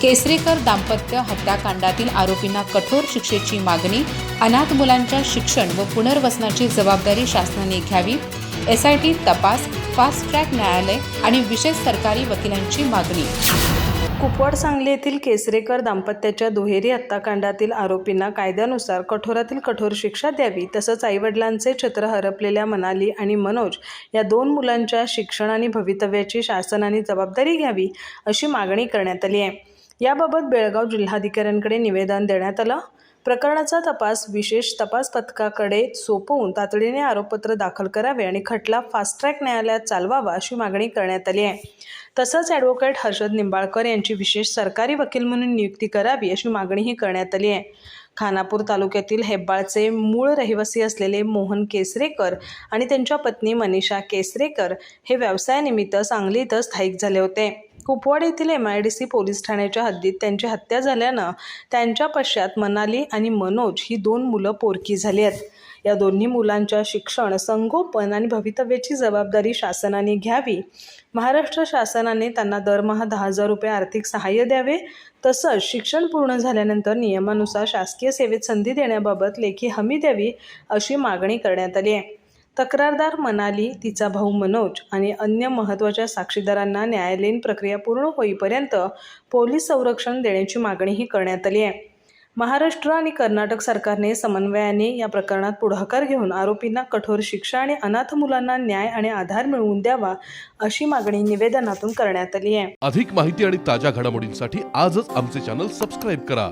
केसरेकर दाम्पत्य हत्याकांडातील आरोपींना कठोर शिक्षेची मागणी. अनाथ मुलांच्या शिक्षण व पुनर्वसनाची जबाबदारी शासनाने घ्यावी. SIT तपास, फास्ट ट्रॅक न्यायालय आणि विशेष सरकारी वकिलांची मागणी. कुपवाड सांगली येथील केसरेकर दाम्पत्याच्या दुहेरी हत्याकांडातील आरोपींना कायद्यानुसार कठोरातील कठोर शिक्षा द्यावी. तसंच आईवडिलांचे छत्र हरपलेल्या मनाली आणि मनोज या 2 मुलांच्या शिक्षण आणि भवितव्याची शासनाने जबाबदारी घ्यावी अशी मागणी करण्यात आली आहे. याबाबत बेळगाव जिल्हाधिकाऱ्यांकडे निवेदन देण्यात आलं. प्रकरणाचा तपास विशेष तपास पथकाकडे सोपवून तातडीने आरोपपत्र दाखल करावे आणि खटला फास्ट ट्रॅक न्यायालयात चालवावा अशी मागणी करण्यात आली आहे. तसंच ॲडव्होकेट हर्षद निंबाळकर यांची विशेष सरकारी वकील म्हणून नियुक्ती करावी अशी मागणीही करण्यात आली आहे. खानापूर तालुक्यातील हेब्बाळचे मूळ रहिवासी असलेले मोहन केसरेकर आणि त्यांच्या पत्नी मनीषा केसरेकर हे व्यवसायानिमित्त सांगली इथं स्थायिक झाले होते. कुपवाड येथील MIDC पोलीस ठाण्याच्या हद्दीत त्यांची हत्या झाल्यानं त्यांच्या पश्चात मनाली आणि मनोज ही 2 मुलं पोरकी झाली आहेत. या दोन्ही मुलांच्या शिक्षण, संगोपन आणि भवितव्याची जबाबदारी शासनाने घ्यावी. महाराष्ट्र शासनाने त्यांना दरमहा 10,000 रुपये आर्थिक सहाय्य द्यावे. तसंच शिक्षण पूर्ण झाल्यानंतर नियमानुसार शासकीय सेवेत संधी देण्याबाबत लेखी हमी द्यावी अशी मागणी करण्यात आली आहे. तक्रारदार मनाली, तिचा भाऊ मनोज आणि अन्य महत्त्वाच्या साक्षीदारांना न्यायालयीन प्रक्रिया पूर्ण होईपर्यंत पोलीस संरक्षण देण्याची मागणीही करण्यात आली आहे. महाराष्ट्र आणि कर्नाटक सरकारने समन्वयाने या प्रकरणात पुढाकार घेऊन आरोपींना कठोर शिक्षा आणि अनाथ मुलांना न्याय आणि आधार मिळवून द्यावा अशी मागणी निवेदनातून करण्यात आली आहे. अधिक माहिती आणि ताज्या घडामोडींसाठी आजच आमचे चॅनल सबस्क्राईब करा.